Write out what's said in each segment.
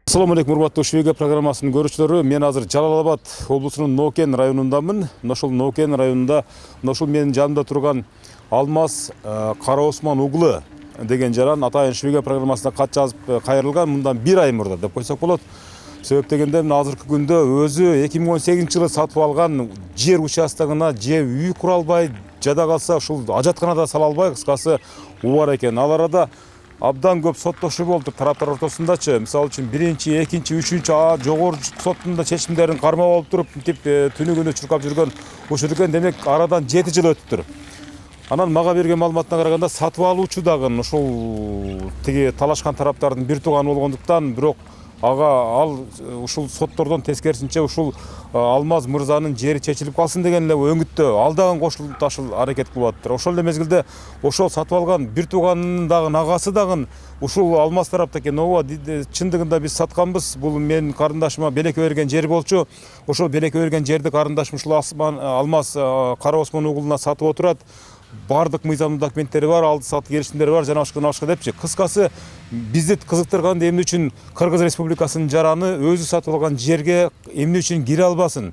Assalamu алейкум, урматтуу Швега программасынын көрүүчүлөрү. Мен азыр Жалал Абад облусунун Нокен районундамын. Ошол Нокен районунда ошол менин жанымда турган Алмаз Кара Осман углу деген жаран атайын Швега программасына кат жазып кайрылган мындан 1 ай мурда деп койсок болот. Себеп дегенде азыркы күндө өзү 2018-жылы сатып алган жер участогуна же үй кура албай, жада калса ушул ажатканада сала албай, кыскасы убар экен. Ал арада абдан көп соттошуу болду тараптар ортосундачы. Мисалы үчүн 1-чи, 2-чи, 3-чү жогору соттун да чечимдерин кармап алып туруп, мынтип түнү күнү чуркап жүргөн ушул экен. Демек арадан 7 жыл өттүр. Анан мага берген маалыматына караганда сатып алуучу дагы ушул тиги талашкан тараптардын бир тууганы болгондуктан, бирок ал ушул соттордон тескерисинче ушул Алмаз мырзанын жери чечилип калсын деген эле өңүттө ал дагы кошулуп ташыл аракет кылып атыптыр. Ошол эле мезгилде ошол сатып алган бир тууганынын дагы агасы дагы ушул Алмаз тарапта экен. Ооба, чындыгында биз сатканбыз. Бул менин карындашыма белекке берген жер болчу. Ошол белекке берген жерди карындашым ушул Алмаз Кара Осман углуна сатып отурат. Бардык мыйзамдуу документтери бар, алды саты келишимдери бар, жана башка депчи. Кыскасы бизди кызыктырган эмне үчүн Кыргыз Республикасынын жараны өзү сатып алган жерге эмне үчүн кире албасын?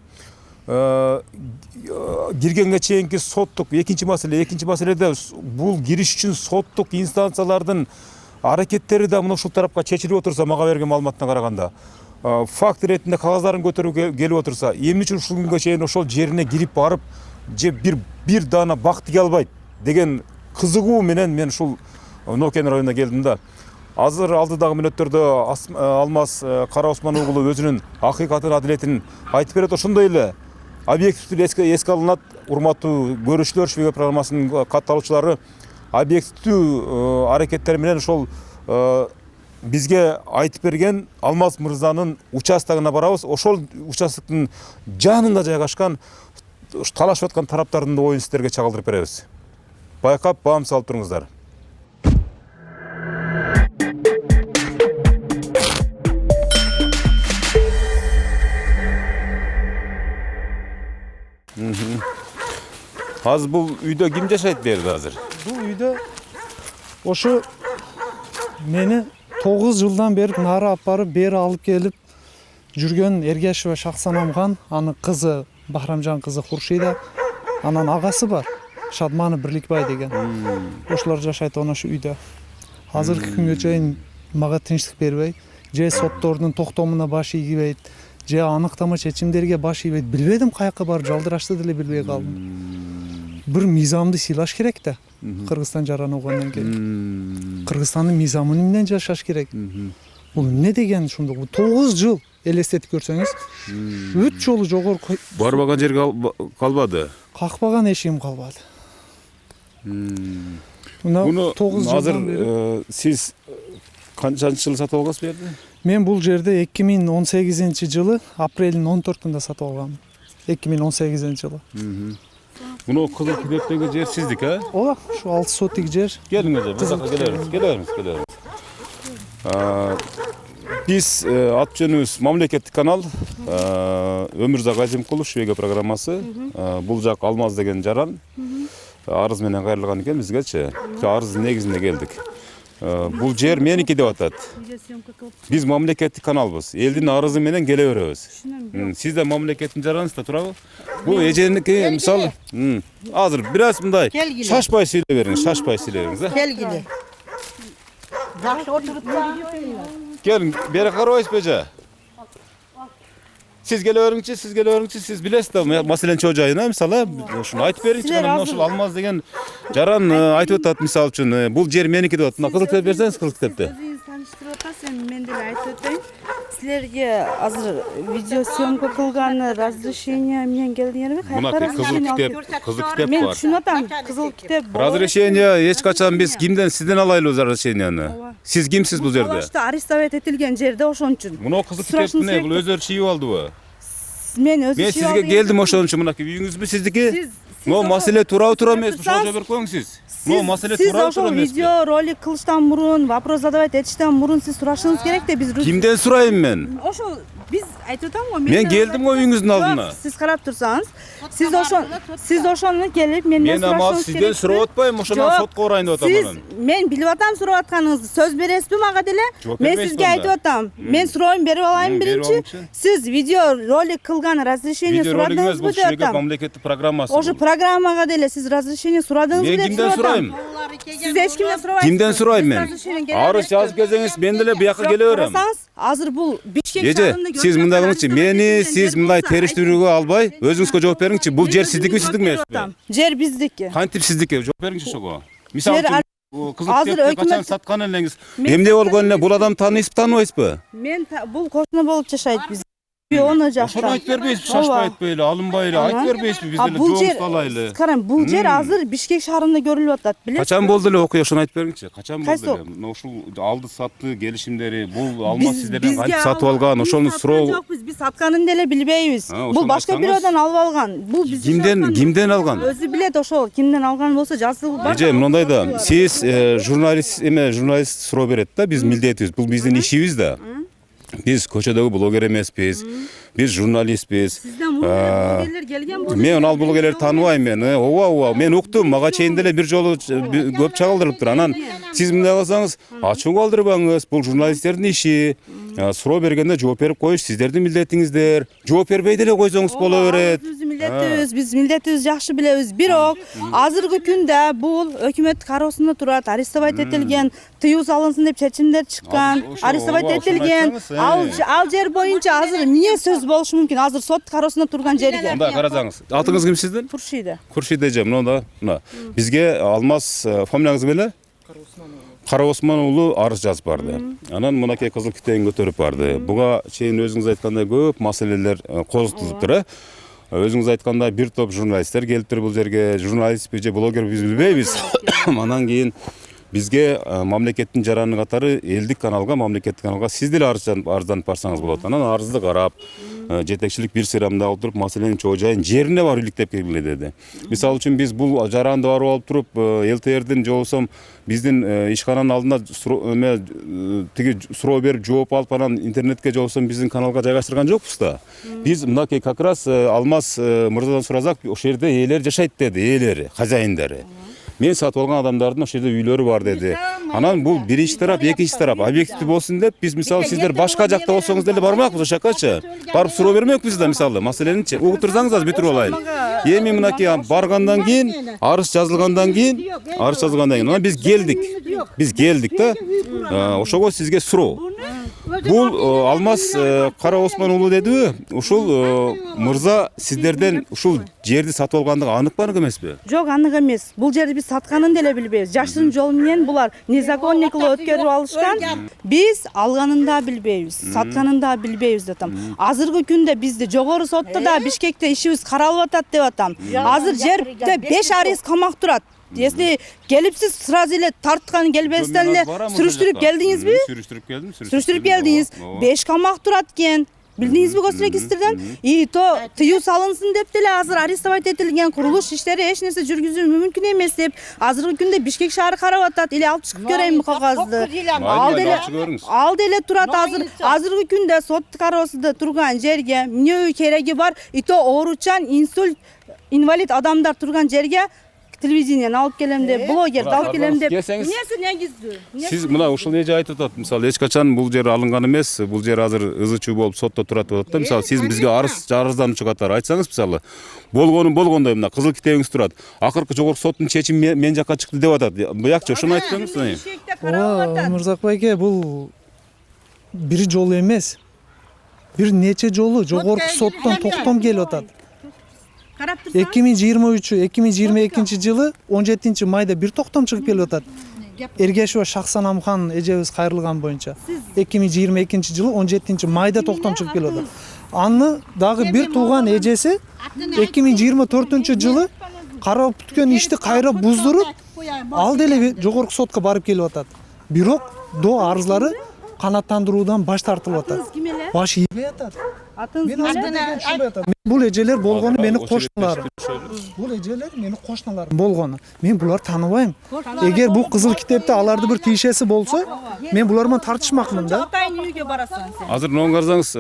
Киргенге чейинки соттук экинчи маселеде бул кириш үчүн соттук инстанциялардын аракеттери да мына ушул тарапка чечилип отурса, мага берген маалыматына караганда, факт иретинде кагаздарын көтөрүп келип отурса, эмне үчүн ушул күнгө чейин ошол жерине кирип барып, же бир даана бак тиге албайт деген кызыгуу менен мен ушул Нокен районуна келдим да. Азыр алдыдагы мүнөттөрдө Алмаз Кара Осман углу өзүнүн акыйкатын, адилетин айтып берет. Ошондой эле объективдүү эске алынат. Урматтуу көрүүчүлөр, Швега программасынын катталуучулары, объективдүү аракеттер менен ошол бизге айтып берген Алмаз мырзанын участогуна барабыз. Ошол участоктун жанында жайгашкан талашып аткан тараптардын да оюн сиздерге чагылдырып беребиз. Байкап, баам салып туруңуздар. Азыр бул үйдө ким жашайт берди азыр? Бул үйдө ошо мени 9 жылдан бери нары алып барып, бери алып келип жүргөн Эргешева Шахсанамган, анын кызы Бахрамжан кызы Хуршида, анан агасы бар, Шадманов Бирликбай деген. Ошолор жашайт ошо үйдө. Азыркы күнгө чейин мага тынчтык бербей, же соттордун токтомуна баш ийбейт, же аныктама чечимдерге баш ийбейт. Билбедим каяка барып жалдырашты деле билбей калдым. Бир мыйзамды сыйлаш керек да. Кыргызстан жараны болгондон кийин. Кыргызстандын мыйзамы менен жашаш керек. Бул эмне деген ушундук? 9 жыл элестетип көрсөңүз, 3 жолу жогору барбаган жерге калбады. Какпаган эшигим калбады. Буну азыр сиз канчанчы жылы сатып алгансыз бу жерди? Мен бул жерди 2018-жылы апрелдин 14-ндө сатып алгам. 2018-жылы. Буну кызыл китептеги жер сиздик, а? Ооба, ушу 6 сотик жер. Келиңиз, биз келебиз. Биз ат жөнүбүз мамлекеттик канал, Өмүрзак Азимкулов Швега программасы. Бул жак Алмаз деген жаран арыз менен кайрылган экен бизгечи. Арыздын негизинде келдик. Бул жер меники деп атат. Биз мамлекеттик каналбыз. Элдин арызы менен келе беребиз. Сиз да мамлекеттин жаранысыз да, туурабы? Бул эженики, мисалы, азыр бир аз мындай шашпай сүйлөп бериңиз, да? Келгиле. Жакшы отуруп Келin, beri karayız beca. Siz gele öğrenci, siz bilesiz de meselen çocuğuna misal, şunu ayıp verin çıkanım, şunu Almaz degen jaran ayıp ötat misal için, bul yer meniki de ötün, kızıl kitap verseniz kızıl kitapta. Özünüz tanıştırıp atasın, men de ayıp öteyim. Sizlerge azır video съемка kılganı, разрешение менен келдиңерби? Buna kızıl kitap Men var. şunu atam, kızıl kitap. Разрешение hiç kaçan biz kimden sizden alaylı разрешениені. Siz kimsiz bu yerde? Işte arestовать etilgen jerde oşon üçün. Bunu kızıl kitap ne? Bu özür şeyi oldu bu. Men özü Men sizge geldim oşonun için mınaki uyuңuzбу sizdiki? No masele тура эмес, ошол жабыр коюң сиз. No masele Siz тура ошол эмес. видео ролик кылыштан мурун, вопрос задавать этиштен мурун сиз сурашыңыз керек да биз Кимден сурайм мен? ошол биз айтып атам го. Мен келдим го үйүңүздүн алдына. Сиз карап турсаңыз, сиз ошону келип менден Мен амал сурашыңыз сизден керек. сурап атпайм, ошондон сотко барайын деп атам Сиз анан. мен билип атам сурап атканыңызды. Сөз бересизби мага деле? Жооп Мен бербейсиз сизге анда. айтып атам. Мен сурооюмду берип алайын Берип биринчи. алыңызчы. Сиз видео ролик кылган разрешение Видеоролик эмес, сурадыңызбы бул деп Швейга атам. мамлекеттик программасы. Ошо программага деле сиз разрешение сурадыңызбы Мен деп кимден сурайм? Сиз эч кимден сурабайсыз. Кимден сурайм мен? Арыз жазып келсеңиз мен деле буяка келе берем. Азыр бул Бишкек Эже, шаарында сиз мындай кылыңызчы, мени сиз мындай териштирүүгө албай, өзүңүзгө жооп бериңчи. Бул жер сиздикпи, сиздик эмеспи? Жер биздики. Кантип сиздики? Жооп бериңчи ошого. Мисалы Жер үчүн кызыл азыр китепти өкмөт- качан саткан элеңиз? Эмне болгон эле бул адам тааныйсызбы, тааныбайсызбы? Мен бул кошуна болуп жашайт биз. Оны Ошону жакта. айтып бербейсизби? Шашпай айтпайлы, алынбайлы, айтып бербейсизби? Биз деле бул жер жообузду алайлы. караң, бул жер азыр Бишкек шаарында көрүлүп атат, билесизби? Качан болду эле окуя, ошону айтып бериңчи. Качан Кайсы болду эле? Мына ушул алды сатты келишимдери, бул алмаз Биз- сиздерден бизге кантип сатып алган, ошону Биз суроо. саткан жокпуз, биз сатканын деле билбейбиз. Ошону Бул башка айтсаңыз. бирөөдөн алып алган. Бул биз Кимден алган? Өзү билет ошол. Кимден алган болсо жазылып бар. Эже, мындай да, сиз журналист суроо берет да, биз милдетибиз. Бул биздин ишибиз да. Биз көчөдөгү блогер эмеспиз. Биз журналистпиз. Сизден блогерлер келген болсо. Мен ал блогерлерди тааныбайм мен. Ооба, мен уктум. Мага чейин деле бир жолу көп чагылдырыптыр. Анан сиз мындай кылсаңыз, ачуу калтырбаңыз. Бул журналисттердин иши. Суроо бергенде жооп берип коюш сиздердин милдетиңиздер. Жооп бербей деле койсоңуз боло берет. Биз милдетибиз жакшы билебиз. Бирок азыркы күндө бул өкмөт кароосунда турат, арестовать этилген, тыюу салынсын деп чечимдер чыккан, арестовать этилген. Ал жер боюнча азыр эмне сөз болушу мүмкүн? Азыр сот кароосунда турган жерге. Мындай карасаңыз. Атыңыз ким сиздин? Куршиде. Куршид эже, мына бизге Алмаз фамилияңыз беле? Кара Осман уулу арыз жазып барды. Анан мынакей кызыл китебин көтөрүп барды. Буга чейин өзүңүз айткандай көп маселелер козутулуптур. Өзүңүз айткандай бир топ журналисттер келиптир бул жерге. Журналистпи же блогер биз билбейбиз. Анан кийин бизге мамлекеттин жараны катары элдик каналга, мамлекеттик каналга сиз деле арызданып барсаңыз болот. Анан арызды карап, жетекчилик бир сыйрамда алып туруп, маселенин чоо жайын жерине барып иликтеп келгиле деди. Мисалы үчүн биз бул жаранды барып алып туруп, ЛТРдин же болбосо биздин ишкананын алдында тиги суроо берип жооп алып анан интернетке же болбосо биздин каналга жайгаштырган жокпуз да. Биз мынакей как раз Алмаз мырзадан суразак, ошол жерде ээлер жашайт деди, ээлери, хозяиндери. Мен сатып алган адамдардын ошол жерде үйлөрү бар деди. Анан бул биринчи тарап, экинчи тарап объективдүү болсун деп биз мисалы сиздер башка жакта болсоңуз деле бармакпыз ошол жаккачы. Барып суроо бермекпиз да мисалы маселеничи. Угуп турсаңыз азыр бүтүрүп алайын. Эми мынакей баргандан кийин, арыз жазылгандан кийин, анан биз келдик да. Ошого сизге суроо. Бул Алмаз Кара Осман уулу дедиби? Ушул мырза сиздерден ушул жерди сатып алгандыгы анык барык эмеспи? Жок, анык эмес. Бул жерди биз сатканын деле билбейбиз. Жашырын жол менен булар незаконный кылып өткөрүп алышкан. Биз алганын да билбейбиз, сатканын да билбейбиз деп атам. Азыркы күндө бизди жогору сотто да Бишкекте ишибиз каралып атат деп атам. Азыр жерде 5 арест камак турат. Если келип сиз сразу эле тарткан келбестен эле сүрүштүрүп келдиңизби? Сүрүштүрүп келдиңиз. 5 камак турат экен. Билдиңизби госрегистрден? И то тыюу салынсын деп деле азыр арестовать этилген, курулуш иштери эч нерсе жүргүзүү мүмкүн эмес деп азыркы күндө Бишкек шаары карап атат. Или алып чыгып көрөйүнбү кагазды? Ал деле турат азыр. Азыркы күндө сот кароосунда турган жерге эмне кереги бар? И то ооручан, инсульт, инвалид адамдар турган жерге телевидениени алып келем деп, блогерди алып келем деп. Эмнеси негиздүү? Сиз мына ушул эже айтып атат, мисалы эч качан бул жер алынган эмес, бул жер азыр ызы-чуу болуп сотто турат деп атат да. Мисалы сиз бизге арыздануучу катары айтсаңыз, мисалы болгону болгондой мына кызыл китебиңиз турат. Акыркы жогорку соттун чечими мен жакка чыкты деп атат. Буякчы ошону айтсаңыз. Ооба, Өмүрзак байке, бул бир жолу эмес. Бир нече жолу жогорку соттон токтом келип атат. 2022 жылы 17 майда бир токтом чыгып келип атат. Эргешева Шахсанамхан эжебиз кайрылган боюнча 2022 жылы 17 майда токтом чыгып келип атат. Аны дагы бир тууган эжеси 2024 жылы карап бүткөн ишти кайра буздуруп, ал деле жогорку сотко барып келип атат. Бирок до арызлары канааттандыруудан баш тартылып атат. Баш ийбей атат. Атыңыз Мен кім? ошол ушундай атам. Бул эжелер болгону Азыр мени очередь кошуналарым. бешти Бул эжелер мени кошуналарым болгону. Мен буларды тааныбайм. Эгер бул кызыл китепте аларды бир тиешеси болсо, мен булар менен тартышмакмын да. Атайын үйгө барасың сен. Азыр мынаны карасаңыз,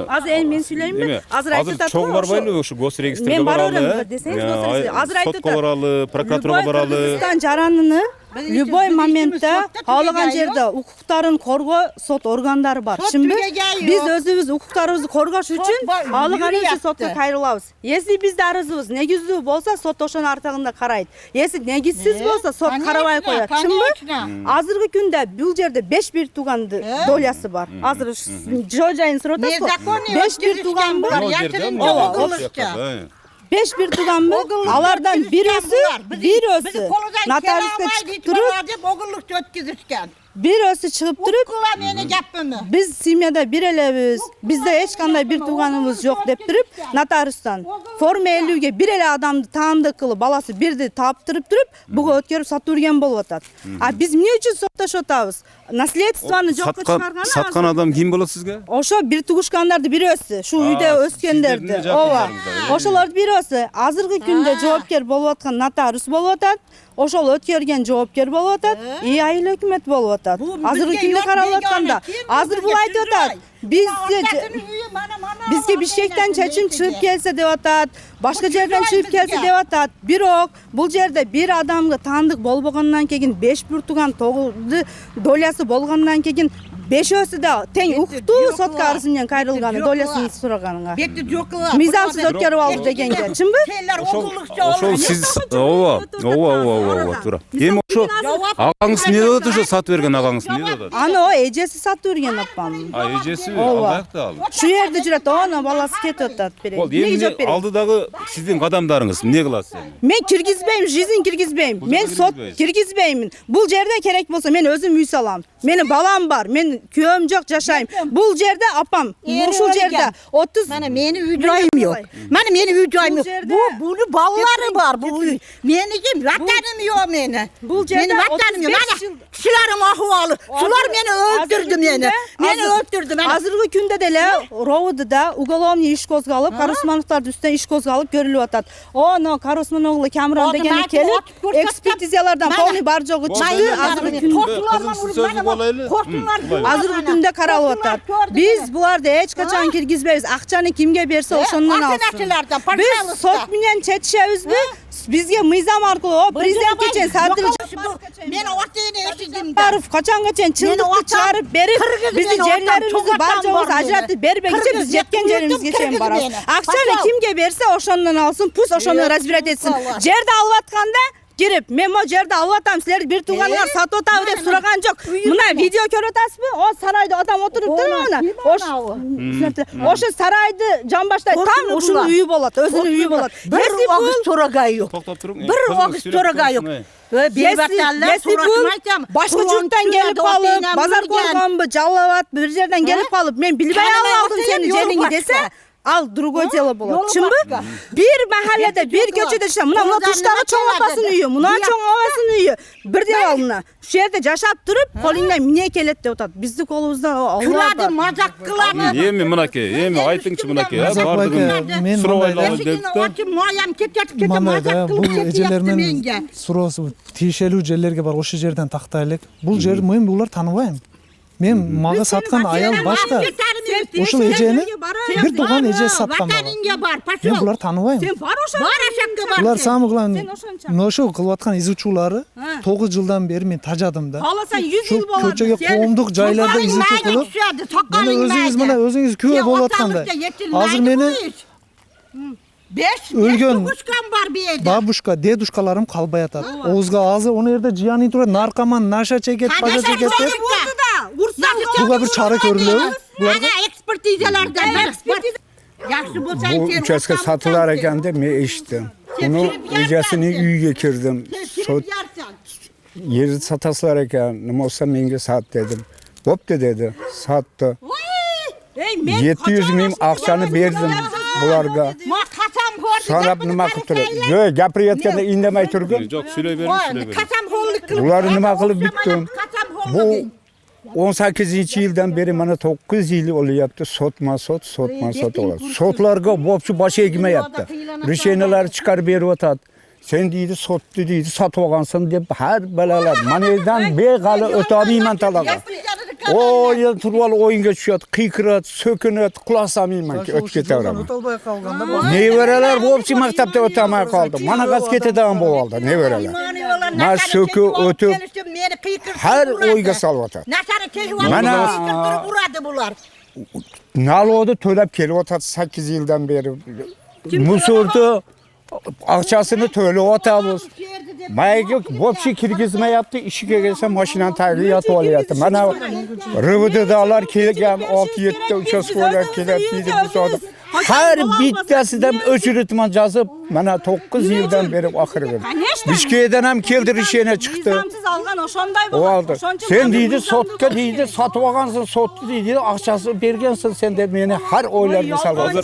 Азыр эми мен сүйлөймүнбү? Азыр айтып атат. чоң барбайлы ушу госрегистрге Мен баралы. барам десеңиз, госрегистр. Азыр айтып Сотко атат. баралы, прокуратурага баралы. Кыргызстан жараныны любой моментте каалаган жерде укуктарын коргоо сот органдары бар. Чынбы? Биз өзүбүз укуктарыбызды коргош үчүн каалаганыбызды сотко кайрылабыз. Если бизде арызыбыз негиздүү болсо, сот ошонун артыгында карайт. Если негизсиз болсо, сот карабай коет. Чынбы? Азыркы күндө бул жерде 5 бир тууганды долясы бар. Азыр жол жайын сурап атасызбы? 5 бир тууган бар. 5 бир тууганбы? Алардан бирөөсү нотариуска чыгып туруп, деп огурлук өткүзүшкөн. бирөөсү чыгып туруп, Кула мени жаппыны. биз семьяда бир элебиз, бизде эч кандай бир тууганыбыз жок деп туруп, нотариустан форма 50ге бир эле адамды таандык кылып, баласы бирди таптырып туруп, буга өткөрүп сатып жүргөн болуп атат. А биз эмне үчүн соттошуп атабыз? Наследствоны жокко чыгарган Саткан адам ким болот сизге? ошо бир тугушкандарды бирөөсү, шу үйдө өскөндөрдү. сиздердин Ооба. жакындарыңыздар, Ошолорду бирөөсү. Азыркы күндө жоопкер болуп аткан нотариус болуп атат. Ошол өткөргөн жоопкер болуп атат. Айыл өкмөт болуп атат. Азыркы күндө каралып атканда, азыр бул айтып атат. Бизге Бишкектен чечим чыгып келсе деп атат, башка жерден чыгып келсе деп атат. Бирок бул жерде бир адамга таандык болбогондон кийин 5 бир тууган долясы болгондон кийин бешөөсү да тең укуктуу сотко арыз менен кайрылганы, долясын сураганга. Бетти жокла. Мыйзамсыз өткөрүп алды дегенге, чынбы? Сендер Ошол сиз ооба, туура. Эми ошо агаңыз эмне деп атат, ошо сатып берген агаңыз эмне деп атат? Аны о эжеси сатып жүргөн апам. Эжеси Ооба. албакта ал. Шу жерде жүрөт, оны баласы кетип атат берет. Ол эми алдыдагы сиздин кадамдарыңыз эмне кыласыз эми? Мен киргизбейм, жизнь киргизбейм. Мен сот киргизбеймин. Бул жерде керек болсо мен өзүм үй салам. Менин балам бар, мен күйөөм жок, жашайм. Бул жерде апам, ушул жерде 30 Mana meni uy joyim yok. Mana meni uy joyim yok. Bunu balları var bu uy. Meni vatanım yok meni. Bul жерде Meni vatanım yok. 35 Mana şularım ahvalı. Şular beni öldürdü beni. Beni öldürdü. Азыркы күндө деле Роводуда уголовный иш козголуп, Карусмановдун үстүнөн иш козголуп көрүлүп атат. Оно Карусман оглу Камран дегени келип, экспертизалардан полный бар жогу чыкты. Азыркы күндө Азыркы күндө каралып атат. Биз буларды эч качан киргизбейбиз. Акчаны кимге берсе ошондон алсын. Биз сот менен чечишебизби? Бизге мыйзам аркылуу президентке чейин Meni oteyini eşidim. Барып качанга чейин чындыкты чыгарып берип, биздин жерлерибизди бар жогубузду ажыратып бербегиче биз жеткен жерибизге чейин барабыз. Акчаны кимге берсе ошондон алсын, пусть ошондон разбирать этсин. Жерди алып атканда кирип, мен могу жерди алып атам, силер бир тууганыңар сатып атабы деп сураган жок. Мына видео көрүп атасызбы? О сарайда адам отуруптур мына. Ошо сарайды жамбаштай там ушунун үйү болот, өзүнүн үйү болот. Bir oguz toragay yok. Токтоп туруң. Bir oguz toragay yok. Если бул башка журттан келип калып, базар койгонбу, жалабат, бир жерден келип калып, мен билбей алдым сени жериңи десе, ал другой дело болот. Чынбы? Бир махалледе, бир көчөдө жашап, мына туштагы чоң апасынын үйү, мына чоң апасынын үйү, бирдей ал мына. Шу жерде жашап туруп, колуңдан эмне келет деп атат. Биздин колубуздан Алла Kıladı, бар. mazak kıladı. Эми мынакей, эми айтыңчы мынакей, Мазак байке, мен сурабайлар Eşigini деп да. açıp muayyen ketip Мана да mazak бул kılıp эжелер ketiyaptı менен menge. суроосу тиешелүү жерлерге бар, ошол жерден тактайлык. Бул жер мен булар тааныбайм. Мен мага саткан аял башка. Ошол эжени бир тууган эже саткан мага. Vatanınga бар, Мен пошел. булар тааныбайм. Сен бар ошо. Бар ашакка бар. Булар самый главный. Сен ошончо. Мына ошо кылып аткан изучуулары 9 жылдан бери мен тажадым да. Кааласаң 100 Шу жыл болот. көчөгө коомдук жайларда изучуу кылып, мына өзүңүз мына өзүңүз күбө болуп аткандай. Азыр мени өлгөн Kuşkan var bir yerde. бабушка, дедушкаларым калбай атат. Оозго азыр ону жерде жыяны турат, наркоман, наша чекет, пажа чекет деп. Буга бир чара көрүлөбү? Буларга Ekspertizelerden. Yaxşı bolsan Bu участка satılır ekan de men eshitdim. Bunu egasini uyiga kirdim. Sot yerni satasizlar ekan, nima olsa menga sat dedim. Bo'pti dedi. Satdi. 700 ming aqchani berdim bularga. Sanab nima qilib turadi? Yo'q, gapirayotganda indamay turgin. Жок, сүйлөй бериң, сүйлөй бериң. Kasam holluk kılıp. Bularni nima qilib bitdim? Bu 18-yildan beri mana 9 yil olyapti. Sotma-sot oladi. Sotlarga bo'pchi bosh egmayapti. Решениялар chiqarib beryotadi. Sen deydi sotdi deydi, sotib olgansan deb har balalar. Manezdan beg'ali o'ta olmayman talaga. Oy, turib o'yinga tushadi, qiyqiradi, so'kinadi, quloq solmayman ki o'tib ketaveradi. O'tolmay qolganda Nevaralar bo'pchi maktabda o'tamay qoldi. Mana qaz ketadigan bo'ldi, nevaralar. Mana so'ki o'tib har o'yga solyotadi. Mana uradi bular. Nalog'ni to'lab kelyotadi 8 yildan beri. Musorni akçasını to'layotamiz. Mayga bo'pchi kirgizmayapti, ishiga kelsa mashinani tagiga yotib olyapti. Mana RVD'dalar kelgan 6-7 uchastkolar keladi deydi bu soda. Har bittasidan o'chirtma yozib, mana 9 yildan beri oxirgi. Bishkekdan ham keldi, решение chiqdi. Nizamsiz algan o'shonday O aldı. Sen deydi sotga deydi, sotib olgansan, sotdi deydi, akçasini bergansan sen deb meni har o'ylarga soladi.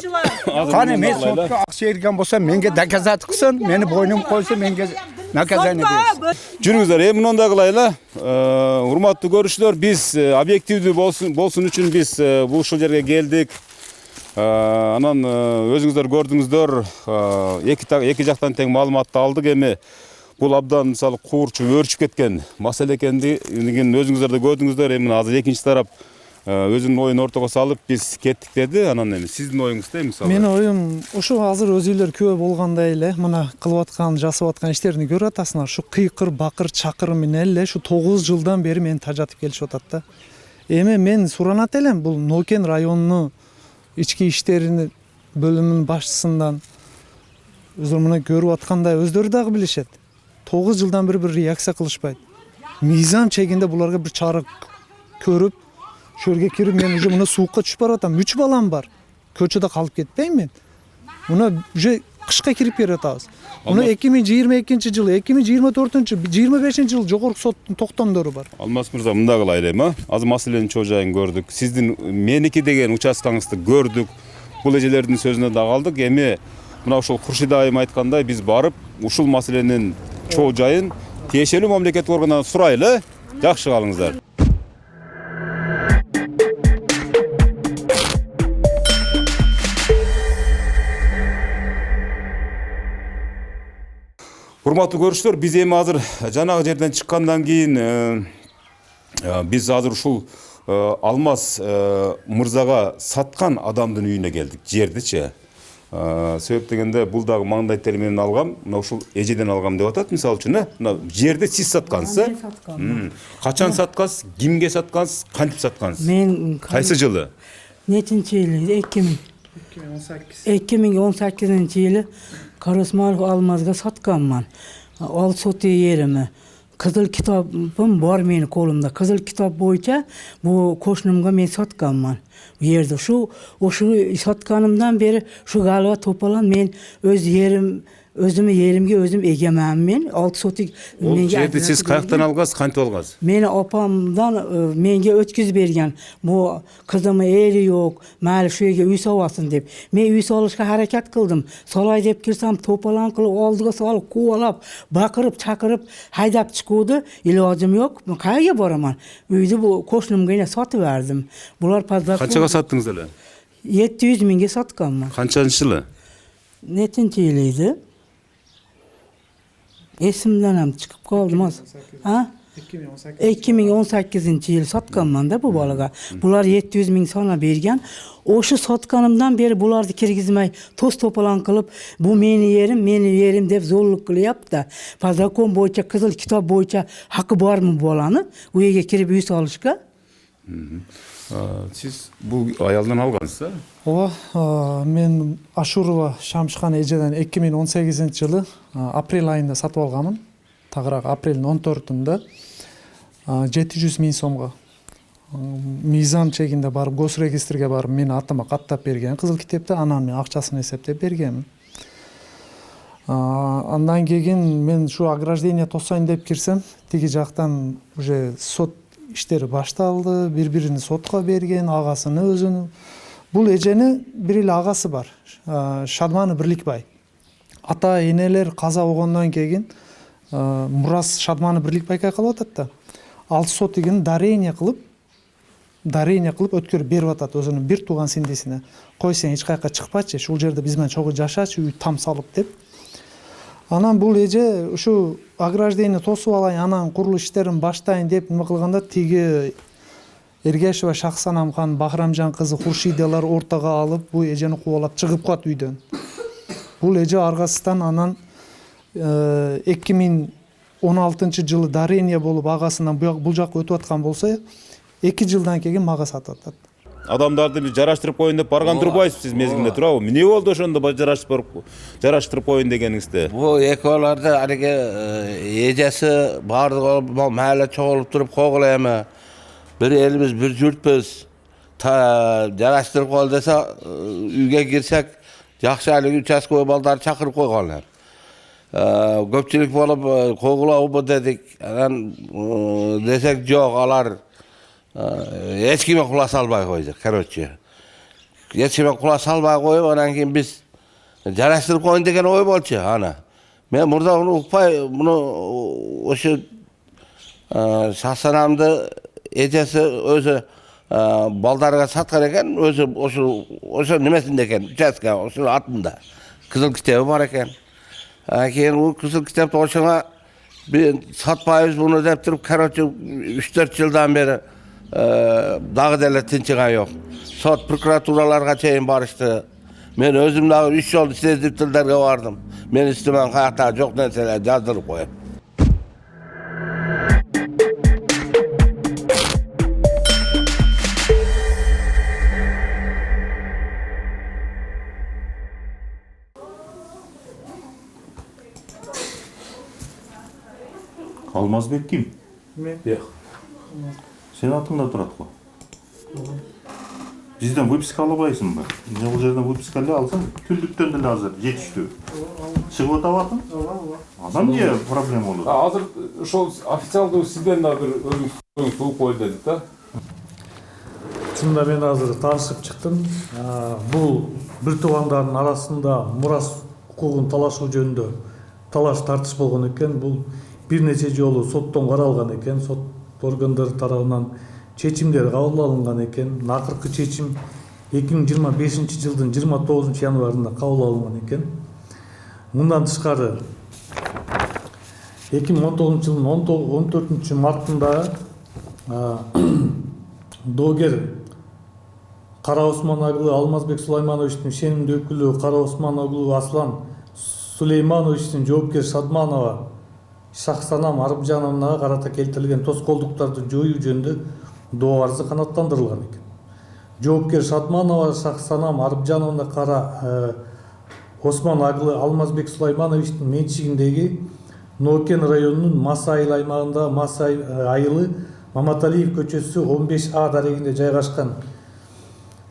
Qani men sotga akça bergan bo'lsam, menga dokazat qilsin, meni bo'ynim qo'ysa, menga naказание bersin. Жүріңіздер, emin onda қылайлы. Урматтуу көрүүчүлөр, биз объективдүү болсун үчүн биз бул ушул жерге келдик. Анан өзүңүздөр көрдүңүздөр, эки жактан тең маалыматты алдык. Эми бул абдан мисалы куурчу өрчүп кеткен маселе экендигин өзүңүздөр да көрдүңүздөр. Эми азыр экинчи тарап өзүнүн оюн ортого салып биз кеттик деди. Анан эми сиздин оюңузда мисалы? Менин оюм ушу азыр өзүлөр күбө болгондой эле мына кылып аткан, жасап аткан иштерин көрүп атасыңар. Ушу кыйкыр, бакыр, чакыр менен эле ушу 9 жылдан бери мени тажатып келишип атат да. Эми мен суранат элем бул Нокен районунун ички иштерини бөлүмүнүн башчысынан өздөр мына көрүп аткандай өздөрү дагы билишет. 9 жылдан бери бир реакция кылышпайт. Мыйзам чегинде буларга бир чара көрүп, шөргө кирип мен уже мына суукка түшүп баратам. 3 балам бар. Көчөдө калып кетпеймин. Мына уже кышка кирип бератабыз. Мына 2022-жылы, 2024-25-жылы жогорку соттун токтомдору бар. Алмаз мырза, мында кылайлы эми. Азыр маселенин чоо жайын көрдүк. Сиздин меники деген участкаңызды көрдүк. Бул эжелердин сөзүнө да калдык. Эми мына ушул Куршида айым айткандай биз барып, ушул маселенин чоо жайын тиешелүү мамлекеттик органдан сурайлы. Жакшы калыңыздар. Урматтуу көрүүчүлөр, биз эми азыр жанагы жерден чыккандан кийин биз азыр ушул Алмаз мырзага саткан адамдын үйүнө келдик, жердичи. Себеп дегенде бул дагы маңдайттер менен алгам, мына ушул эжеден алгам деп атат. Мисалы үчүн, мына жерди сиз саткансыз. Качан саткансыз, кимге саткансыз, кантип саткансыз? Мен Кайсы жылы? Нечинчи жылы? 2018-жылы Карасмалов Алмазга сатканман. Ал соты yerimi. Kızıl kitabım var benim kolumda. Kızıl kitap boyunca bu koşnumga men satkanman. Yerde şu satkanımdan beri şu galiba topalan men öz yerim özümü yerimge özüm egemenmen. 6 sotik Ол жерди siz kayaktan algaz, kantip algaz? Meni opamdan menga ötküz bergen. Bu kızımı eri yok, mali şu yerge uy solasın dep. Men uy solishga harakat qildim. Solay dep kirsam topalan qilib oldiga solib, kovalab, baqirib, chaqirib haydab chiquvdi. Ilojim yok. Qayerga boraman? Uyni bu qo'shnimga sotib berdim. Bular pazar. Qanchaga sattınız ele? 700 mingga sotganman. Qanchancı yılı? Nechinchi yil edi? Esimden ham chiqib qoldim hozir. Ha? 2018-yil sotganman-da bu bolaga. Bular 700 ming so'm bergan. O'sha sotganimdan beri bularni kirgizmay, to's to'palan qilib, bu meni yerim deb zo'rlik qilyapti. Fazakon bo'yicha, qizil kitob bo'yicha haqqi bormi bolani? U yerga kirib uy solishga? Siz bu ayaldan algansız, ha? Ооба, мен Ашурова Шамшхан эжеден 2018-жылы апрель айында сатып алганмын. Тагыраак апрелдин 14-ында 700 миң сомго. Мыйзам чегинде барып, госрегистрге барып, мени атыма каттап берген кызыл китепти, анан мен акчасын эсептеп бергенмин. Андан кийин мен шу ограждение тосойн деп кирсем, тиги жактан уже сот иштери башталды, бири-бирини сотко берген, агасыны өзүнүн. Бул эжени бир эле агасы бар, Шадманы Бирликбай. Ата энелер каза болгондон кийин мурас Шадманы Бирликбайга калып атат да. Ал сот деген дарение кылып, дарение кылып өткөрүп берип атат өзүнүн бир тууган сиңдисине. Кой сен эч каяка чыкпачы, ушул жерде биз менен чогуу жашачы, үй там салып деп. Анан бул эже ушу ограждение тосуп алайын, анан курулуш иштерин баштайын деп неме кылганда тиги Эргешева Шахсанамхан, Бахрамжан кызы Хуршиделер ортага алып, бул эжени кубалап чыгып калат үйдөн. Бул эже аргасынан анан 2016-жылы дарение болуп агасынан бул жакка өтүп аткан болсо, 2 жылдан кийин мага сатып атат. Адамдарды биз жараштырып коеюн деп барган турбайсыз сиз мезгилинде, туурабы? Эмне болду ошондо жараштырып коеюн дегениңизде? Бу экөөлөрдү алиги эжеси баардыгы мааля чогулуп туруп когула эми бир элбиз, бир журтпуз. Жараштырып коел десе, үйгө кирсек, жакшы алиги участковый балдарды чакырып койгон эле. Көпчүлүк болуп когулабы дедик. Анан десек жок, алар эч кимге кула салбай койдук, короче. Эч кимге кула салбай коюп, анан кийин биз жараштырып коеюн деген ой болчу ана. Мен мурда муну укпай, муну ошо Шахсанамды эжеси өзү балдарга саткан экен, өзү ошо немесинде экен, участка, ошо атында. Кызыл китеби бар экен. Кийин бул кызыл китепти ошоңа бир сатпайбыз муну деп туруп, короче, 3-4 жылдан бери дагы деле тынчыган жок. Сот прокуратураларга чейин барышты. Мен өзүм дагы 3 жолу сездиртилерге бардым. Мен үстүмөн каякта жок нерселер жаздырып коюп. Алмазбек ким? Мен. Сен атыңда турат го. Бизден выписка албайсыңбы? Бул жерден выписка алсаң, түндүктөн деле азыр жетиштүү. Чыгып атабатың? Адам эмне проблема болот? Азыр ошол официалдуу сизден да бир өзүңүз сууп коелу дедик да. Чында мен азыр таашып чыктым. Бул бир туугандардын арасында мурас укугун талашуу жөнүндө талаш тартыш болгон экен. Бул бир нече жолу соттон каралган экен. Сот органдары тарабынан чечимдер кабыл алынган экен. Акыркы чечим 2025-жылдын 29 январында кабыл алынган экен. Мындан тышкары 2019-жылдын 14 мартында доогер Кара Осман агылы Алмазбек Сулаймановичтин ишенимдүү өкүлү Кара Осман агылы Аслан Сулеймановичтин жоопкер Шадманова Шахсанам Арыпжановнага карата келтирилген тоскоолдуктарды жоюу жөнүндө доо арызы канааттандырылган экен. Жоопкер Шадманова Шахсанам Арыпжановна Кара Осман агылы Алмазбек Сулаймановичтин менчигиндеги Нокен районунун Мас айыл аймагында Мас айылы Маматалиев көчөсү 15А дарегинде жайгашкан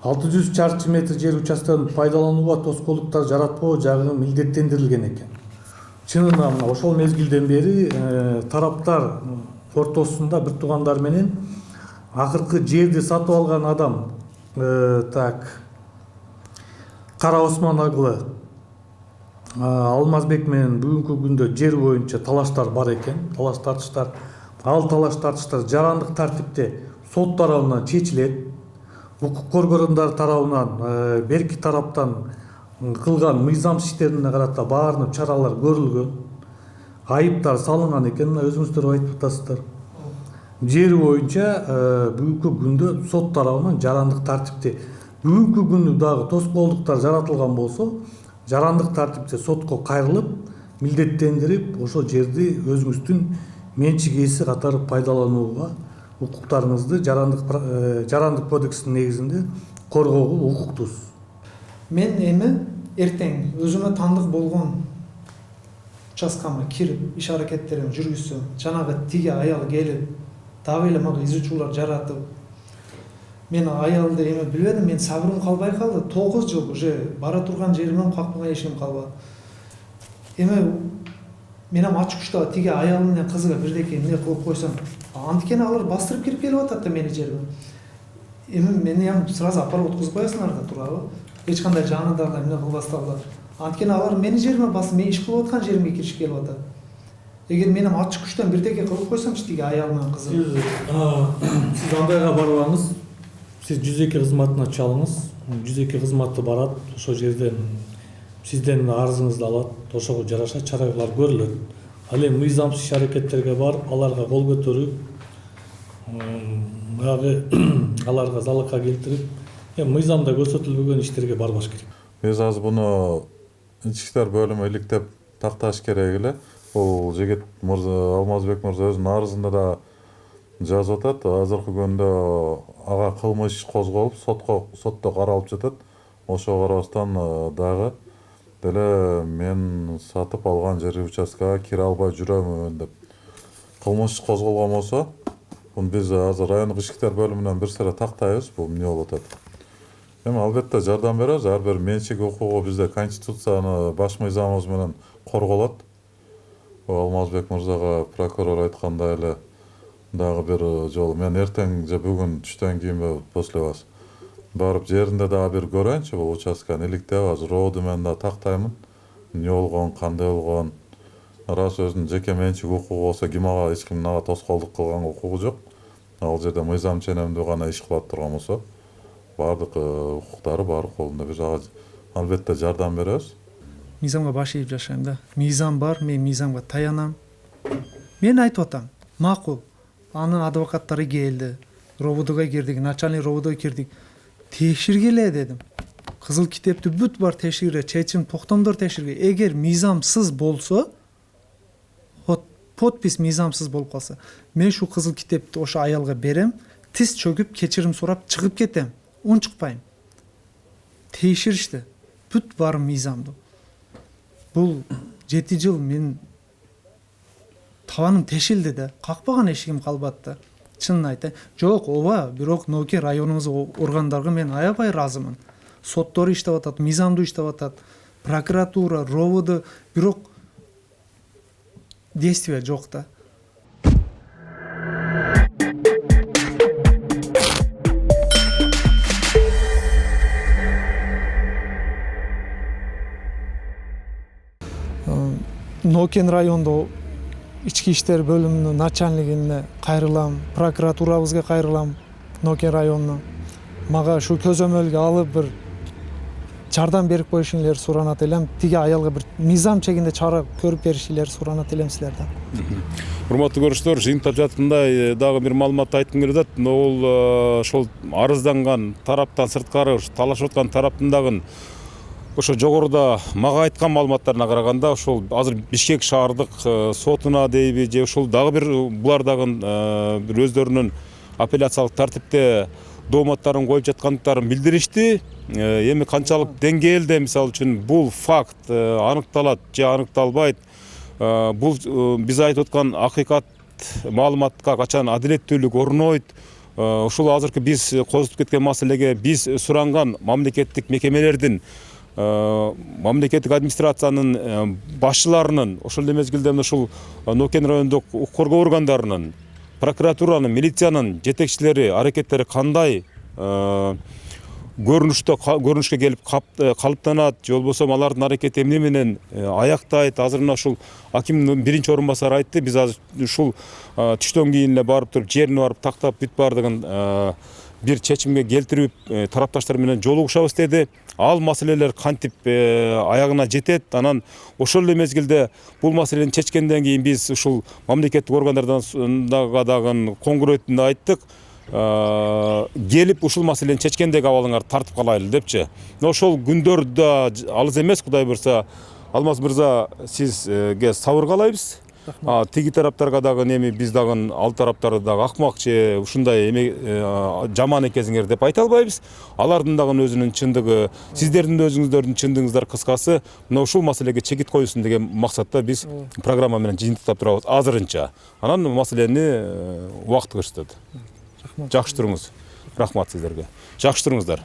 600 чарчы метр жер участкаларын пайдаланууга тоскоолдуктар жаратпоо жагы милдеттендирилген экен. Чынында ошол мезгилден бери тараптар ортосунда бир туугандар менен акыркы жерди сатып алган адам Кара Осман агылы Алмазбек менен бүгүнкү күндө жер боюнча талаштар бар экен. Талаш тартыштар, ал талаш тартыштар жарандык тартипте сот тарабынан чечилет. Укук коргондор тарабынан берки тараптан кылган мыйзам иштерине карата баардык чаралар көрүлгөн. Айыптар салынган экен, өзүңүздөр айтып атасыздар. Жер боюнча бүгүнкү күндө сот тарабынан жарандык тартипте бүгүнкү күндө дагы тоскоолдуктар жаратылган болсо, жарандык тартипте сотко кайрылып, милдеттендирип, ошол жерди өзүңүздүн менчик ээси катары пайдаланууга укуктарыңызды жарандык кодекстин негизинде коргоого укуктуз. Мен эми эртең өзүмө тандык болгон участкама кирип, иш аракеттеримди жүргүзсөм, жанагы тиги аял келип, дагы эле мага изучуулар жаратып, мен аялды эми билбедим, мен сабырым калбай калды. 9 жыл уже бара турган жеримден какпаган ишим калбады. Эми мен ачкычта тиги аял менен кызга бирдеке эмне кылып койсом, анткени алар бастырып кирип келип атат да мени жериме. Эми мени сразу апарып откузбайсыңар да, туурабы? Эч кандай жаныдарда эмне кылбастан да. Анткени алар мени жериме басып, мен иш кылып аткан жеримге киришип келип атат. Эгер менин ачык күчтөн бирдеке кылып койсомчу тиги аял менен кызым. Сиз андайга барбаңыз. сиз 102 кызматына чалыңыз. 102 кызматы барат, ошол жерден сизден арызыңызды алат, ошого жараша чаралар көрүлөт. Ал эми мыйзамсыз иш-аракеттерге барып, аларга кол көтөрүп, аларга залалга келтирип, мыйзамда көрсөтүлбөгөн иштерге барбаш керек. Биз азыр буну ички иштер бөлүмү иликтеп такташ керек эле. Бул жигит Алмазбек мырза өзүнүн арызында да жазып атат. Азыркы күндө ага кылмыш козголуп, сотто каралып жатат. Ошого карабастан дагы деле мен сатып алган жер участкага кире албай жүрөмүн деп кылмыш козголгон болсо, буну биз азыр райондук ички иштер бөлүмүнөн бир сыйра тактайбыз. Бул эмне болуп атат? Эми албетте жардам беребиз. Ар бир менчик укугу бизде конституциянын баш мыйзамыбыз менен корголот. Алмазбек мырзага прокурор айткандай эле дагы бир жолу мен эртең же бүгүн түштөн кийинби после вас барып жеринде дагы бир көрөйүнчү бул участканы иликтеп азыр роду менен да тактаймын. Эмне болгон, кандай болгон. Рас өзүнүн жеке менчик укугу болсо ким ага эч кимдин ага тоскоолдук кылган укугу жок. Ал жерде мыйзам ченемдүү гана иш кылат турган болсо бардык укуктары бар колунда. Биз ага албетте жардам беребиз. Мыйзамга баш ийип жашайм да. Мыйзам бар, мен мыйзамга таянам. Мен айтып атам, макул. Анын адвокаттары келди. Рободого кирдик, начальник рободого кирдик. Текширгиле дедим. Кызыл китепти бүт бар текширге, чечим, токтомдор текширге. Эгер мыйзамсыз болсо, подпись мыйзамсыз болуп калса, мен шу кызыл китепти ошо аялга берем, тиз чөгүп, кечирим сурап чыгып кетем. Унчукпайм. Текширишти. Бүт бар мыйзамдуу. Бул 7 жыл мен табаным тешилди да, какпаган эшигим калбат да. Чынын айтайын. Жок, ооба, бирок Ноке районубуздун органдарга мен аябай ыраазымын. Соттор иштеп атат, мыйзамдуу иштеп атат, прокуратура, роводу, бирок действие жок да. Нокен райондо ички иштер бөлүмүнүн начальнигине кайрылам, прокуратурабызга кайрылам, Нокен районуна. Мага ушу көзөмөлгө алып бир жардам берип коюшуңарды суранат элем. Тиги аялга бир мыйзам чегинде чара көрүп беришиңерди суранат элем силерден. Урматтуу көрүүчүлөр, жыйынтыктап жаткандай дагы бир маалымат айткым келип атат. Бул ошол арызданган тараптан сырткары талашып аткан тараптын дагы ошо жогоруда мага айткан маалыматтарына караганда ошол азыр Бишкек шаардык сотуна дейби же ошол дагы бир булар дагы бир өздөрүнүн апелляциялык тартипте дооматтарын коюп жаткандыктарын билдиришти. Эми канчалык деңгээлде мисалы үчүн бул факт аныкталат же аныкталбайт, бул биз айтып аткан акыйкат маалыматка качан адилеттүүлүк орнойт, ушул азыркы биз козутуп кеткен маселеге биз суранган мамлекеттик мекемелердин, мамлекеттик администрациянын башчыларынын, ошол эле мезгилде ушул Нокен райондук укук коргоо органдарынын, прокуратуранын, милициянын жетекчилери аракеттери кандай көрүнүшкө келип калыптанат, же болбосо алардын аракети эмне менен аяктайт. Азыр мына ушул акимдин биринчи орун басары айтты, биз азыр ушул түштөн кийин эле барып туруп жерине барып тактап бүт баардыгын бир чечимге келтирип тарапташтар менен жолугушабыз деди. Ал маселелер кантип аягына жетет. Анан ошол эле мезгилде бул маселени чечкенден кийин биз ушул мамлекеттик органдардан дагы коңгуройтунда айттык. Келип ушул маселени чечкендеги абалыңарды тартып калайлы депчи. Ошол күндөр да алыс эмес, Кудай буйрса. Алмаз мырза, сизге сабыр каалайбыз. Тиги тараптарга дагы эми биз дагы ал тараптарды дагы акмак же ушундай жаман экенсиңер деп айта албайбыз. Алардын дагы өзүнүн чындыгы, сиздердин да өзүңүздөрдүн чындыгыңыздар кыскасы мына ушул маселеге чекит коюлсун деген максатта биз программа менен жыйынтыктап турабыз азырынча. Анан маселени убакыты көрсөтөт. Жакшы туруңуз. Рахмат сиздерге. Жакшы туруңуздар.